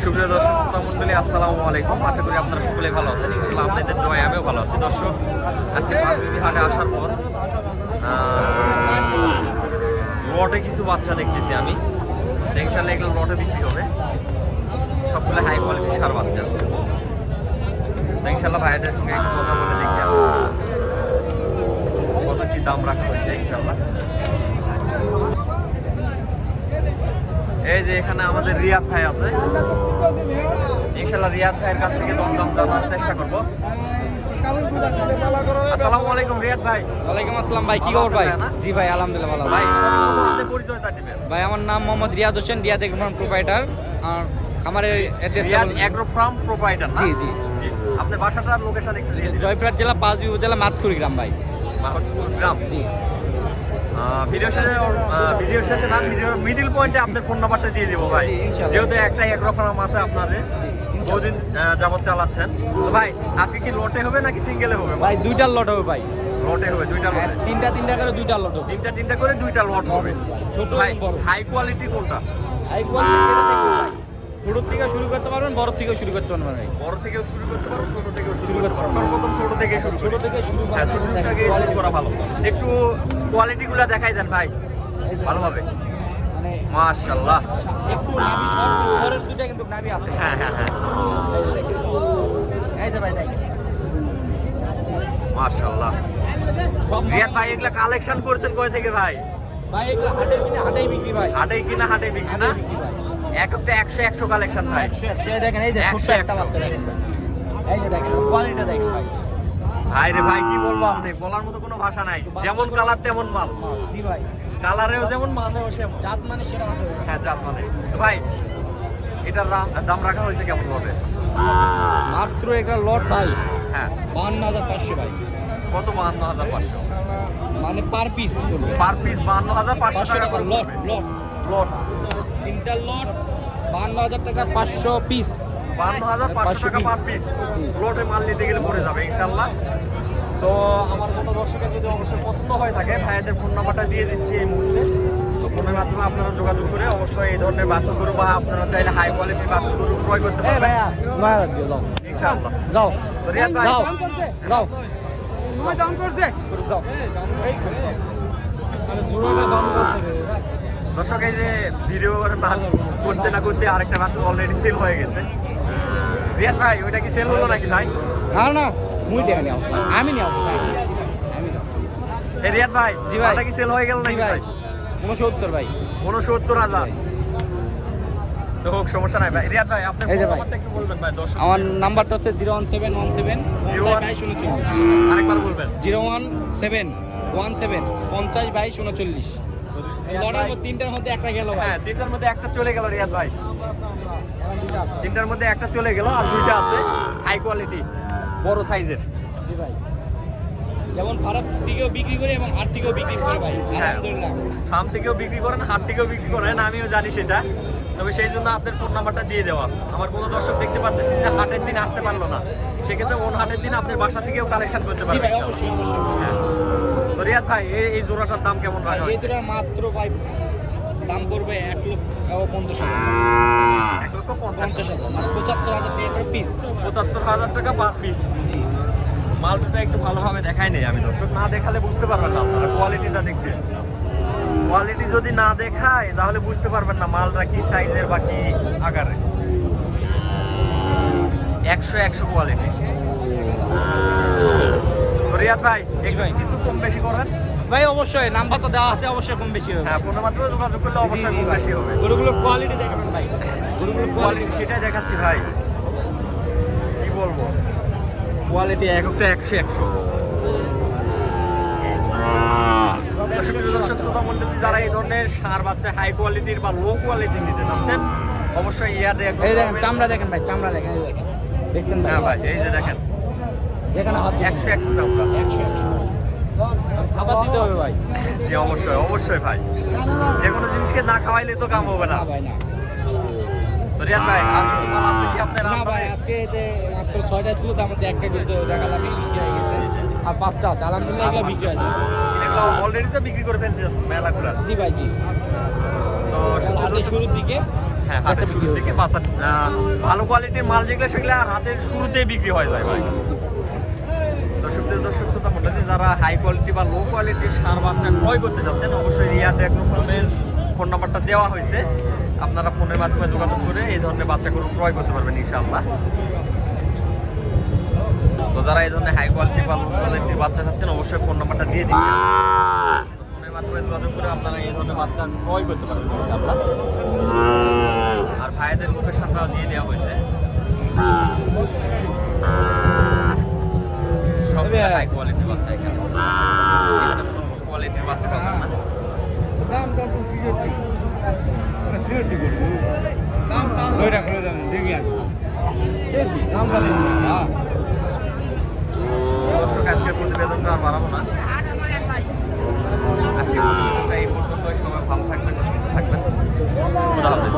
সুপ্রিয় দর্শক শ্রোতা মণ্ডলী, আসসালামু আলাইকুম। আশা করি আপনারা সকলে ভালো আছেন। ইনশাআল্লাহ আপনাদের দোয়ায় আমিও ভালো আছি। দর্শক, আজকে পাঁচবিবি হাটে আসার পর লটে কিছু বাচ্চা দেখতেছি আমি। ইনশাআল্লাহ এগুলো লটে বিক্রি হবে, সবগুলো হাই কোয়ালিটির সার বাচ্চা। ইনশাআল্লাহ ভাইদের সঙ্গে একটু কথা বলে দেখি কত কি দাম রাখা হয়েছে। ইনশাআল্লাহ এই যে এখানে আমাদের রিয়াদ ভাই আছে। ইনশাআল্লাহ রিয়াদ ভাইয়ের কাছ থেকে দরদাম জানার চেষ্টা করব। আসসালামু আলাইকুম রিয়াদ ভাই। ওয়ালাইকুম আসসালাম ভাই, কি খবর ভাই? জি ভাই, আলহামদুলিল্লাহ ভালো। ভাই সর্বপ্রথম আপনি পরিচয়টা দিবেন। ভাই আমার নাম Mohammad Riyad Hossain, Riyad agro farm proprietor. আর খামারের address Riyad agro farm proprietor না? জি জি জি। আপনার বাসাটার লোকেশন একটু দিয়ে দিন। জয়পুরহাট জেলা পাঁচবিবি উপজেলা মাতকুড়ি গ্রাম ভাই। মাহমুদপুর গ্রাম। জি। ভিডিও শেষে না, ভিডিওর মিডল পয়েন্টে আপনার ফোন নাম্বারটা দিয়ে দিব ভাই। জি, ইনশাআল্লাহ। যেহেতু একটা এগ্রো ফার্ম আছে আপনাদের, বহুদিন যাবত চালাচ্ছেন। তো ভাই আজকে কি লটে হবে নাকি সিঙ্গেলে হবে? ভাই দুইটা লট হবে ভাই। লটে হবে, দুইটা লটে। তিনটা করে দুইটা লট হবে। তিনটা করে দুইটা লট হবে। ছোট ভাই এবং বড়। হাই কোয়ালিটি কোনটা? হাই কোয়ালিটি যেটা দেখুন ভাই, ছোট থেকে শুরু করতে পারবেন, বড় থেকে শুরু করতে পারবেন ভাই। বড় থেকেও শুরু করতে পারো, ছোট থেকেও শুরু করতে পারো। সর্বপ্রথম ছোট থেকে শুরু ছোট থেকে শুরু হ্যাঁ, ছোট থেকে শুরু করা ভালো। একটু কোয়ালিটিগুলো দেখাই দেন ভাই ভালোভাবে। মানে মাশাআল্লাহ। একটু নাভি সব উপরের দুইটা কিন্তু নাভি আছে। হ্যাঁ হ্যাঁ হ্যাঁ, এই যে ভাই দেখেন মাশাআল্লাহ। সব রিয়াদ ভাই এগুলা কালেকশন করছেন কয় থেকে ভাই? ভাই এগুলো হাটের কিনে হাটেই বিক্রি ভাই। হাটে কিনা হাটে বিক্রি না? বিক্রি ভাই। একটা 100 কালেকশন ভাই। 100 দেখেন, এই যে ছোট্ট 100 একটা বাচ্চা দেখেন ভাই। এই যে দেখেন কোয়ালিটিটা দেখেন ভাই। ভাই রে ভাই, কি বলবো, আপনি বলার মতো কোনো ভাষা নাই। যেমন কালার তেমন মাল, জি ভাই, কালারেও যেমন মানেও সেমন। জাত মানে সেটা হবে হ্যাঁ, জাত মানে। তো ভাই এটার দাম রাখা হয়েছে কেমন হবে? মাত্র একটা লট ভাই হ্যাঁ, 52,500 ভাই। কত? 52,500 মানে পার পিস করবে। Per piece. 52,500 টাকা করে লট পড়বে। লট লট তিনটা লট 52,000 টাকা 500 পিস। 52,500 টাকা পার পিস। লটে মাল নিতে গেলে পড়ে যাবে ইনশাল্লাহ। তো আমার কোনো দর্শকের যদি অবশ্যই পছন্দ হয়ে থাকে, ভাইয়াদের ফোন নাম্বারটা দিয়ে দিচ্ছি এই মুহূর্তে। তো ফোনের মাধ্যমে আপনারা যোগাযোগ করে অবশ্যই এই ধরনের বাছুর গরু বা আপনারা চাইলে হাই কোয়ালিটির বাছুর গরু ক্রয় করতে এই পারবেন ভাইয়া 9,000 দিও, দাও ইনশাআল্লাহ। দাও তো রিয়াদ ভাই, দাও দাও দাম করছে দাও। আরে জোড়াটা দাম করছে রে। দর্শক এই যে ভিডিও করতে না করতে আরেকটা বাছুর অলরেডি সেল হয়ে গেছে। রিয়াদ ভাই ওইটা কি সেল হলো নাকি ভাই? না না, মুই দেখা নিয়ে আসলাম, আমি নিয়ে আসলাম, আমি এই রিয়াদ ভাই, জি ভাই। ওটা কি সেল হয়ে গেল নাকি ভাই? 69 ভাই। 69,000। তো হোক, সমস্যা নাই ভাই। রিয়াদ ভাই আপনার এই যে ফোন ভাই। নাম্বারটা একটু বলবেন ভাই দর্শক। আমার নাম্বারটা হচ্ছে 01717 আরেকবার বলবেন। 01717 50 22 39। এই লড়ার মধ্যে তিনটার মধ্যে একটা গেল ভাই। হ্যাঁ, তিনটার মধ্যে একটা চলে গেল রিয়াদ ভাই। তিনটার মধ্যে একটা চলে গেল, আর দুইটা আছে হাই কোয়ালিটি বড় সাইজের। জি ভাই, যেমন ফারাক থেকেও বিক্রি করে এবং হাট থেকেও বিক্রি করে ভাই, হ্যাঁ, আলহামদুলিল্লাহ। ফার্ম থেকেও বিক্রি করেন, হাট থেকেও বিক্রি করেন, আমিও জানি সেটা। তবে সেই জন্য আপনার ফোন নাম্বারটা দিয়ে দেওয়া। আমার কোনো দর্শক দেখতে পাচ্ছেন যে হাটের দিন আসতে পারলো না, সেক্ষেত্রে ওন হাটের দিন আপনার বাসা থেকেও কালেকশন করতে জি পারবেন ভাই, ইনশাআল্লাহ। অবশ্যই অবশ্যই। হ্যাঁ। তো রিয়াদ ভাই এই জোড়াটার দাম কেমন রাখা এই হয়েছে? দুটার মাত্র ভাই দাম পড়বে 1,50,000। 1,50,000 মানে 75,000 টাকা per পিস। 75,000 টাকা পার পিস। জি মাল দুটো একটু ভালোভাবে দেখাই নেই আমি দর্শক, না দেখালে বুঝতে পারবেন না আপনারা কোয়ালিটিটা দেখতে। কোয়ালিটি যদি না দেখায় তাহলে বুঝতে পারবেন না মালটা কি সাইজের বা কি আকারে। 100 কোয়ালিটি। তো রিয়াদ ভাই একটু ভাই। কিছু কম বেশি করেন। ভাই অবশ্যই, নাম্বার তো দেওয়া আছে, অবশ্যই কম বেশি হবে। হ্যাঁ, ফোনের মাধ্যমে যোগাযোগ করলে অবশ্যই কম বেশি হবে। গরুগুলোর কোয়ালিটি দেখাবেন ভাই, গরুগুলোর কোয়ালিটি কোয়ালিটি। সেটাই দেখাচ্ছি ভাই, কি বলবো, কোয়ালিটি একটা 100। দর্শক শ্রোতা মন্ডলী, যারা এই ধরনের সার বাচ্চা হাই কোয়ালিটির বা লো কোয়ালিটির নিতে চাচ্ছেন, অবশ্যই ইয়ারে এই দেখেন চামড়া দেখেন ভাই, চামড়া দেখেন, এই দেখেন, দেখছেন হ্যাঁ ভাই, এই যে দেখেন যেখানে হাত 100 চামড়া। 100 খাবার দিতে হবে ভাই। জি অবশ্যই ভাই, যে কোনো জিনিসকে না খাওয়াইলে তো কাম হবে না। না ভাই না। তো রিয়াদ ভাই আর কিছু মাল আছে কি আপনার না ভাই, আমদানি? আজকে এতে মাত্র 6টা ছিল, তার মধ্যে একটা কিন্তু দেখালাম বিক্রি হয়ে গেছে, আর 5টা আছে, আলহামদুলিল্লাহ এগুলো বিক্রি হয়ে যাবে। এগুলো অলরেডি তো বিক্রি করে ফেলছেন মেলাগুলা। জি ভাই জি। তো সুপ্রিয় হাটের দর্শক, শুরুর দিকে হ্যাঁ হাতের শুরুর দিকে বাচ্চা ভালো কোয়ালিটির মাল যেগুলো সেগুলো হাতের শুরুতেই বিক্রি হয়ে যায় ভাই। তো সুপ্রিয় দর্শক শ্রোতা মণ্ডলী, যারা হাই কোয়ালিটি বা লো কোয়ালিটির ষাঁড় বাচ্চা ক্রয় করতে চাচ্ছেন অবশ্যই রিয়াদ এগ্রো ফার্মের ফোন নাম্বারটা দেওয়া হয়েছে, আপনারা ফোনের মাধ্যমে যোগাযোগ করে এই ধরনের বাচ্চাগুলো ক্রয় করতে পারবেন ইনশাআল্লাহ। তো যারা এই ধরনের হাই কোয়ালিটি বা লো কোয়ালিটির বাচ্চা চাচ্ছেন অবশ্যই ফোন নাম্বারটা দিয়ে দিবেন, তো ফোনের মাধ্যমে যোগাযোগ করে আপনারা এই ধরনের বাচ্চা ক্রয় করতে পারবেন ইনশাআল্লাহ। আর ভাইদের লোকেশনটাও দিয়ে দেওয়া হয়েছে, সব হাই কোয়ালিটির বাচ্চা এখানে কোনো লো কোয়ালিটির বাচ্চা পাবেন না। দাম কত 66 দাম 700 দেখি দাম বলে হ্যাঁ। দর্শক আজকের প্রতিবেদনটা আর বাড়াবো না, আজকের প্রতিবেদনটা এই পর্যন্ত। সবাই ভালো থাকবেন, সুস্থ থাকবেন, খুদা হাফেজ।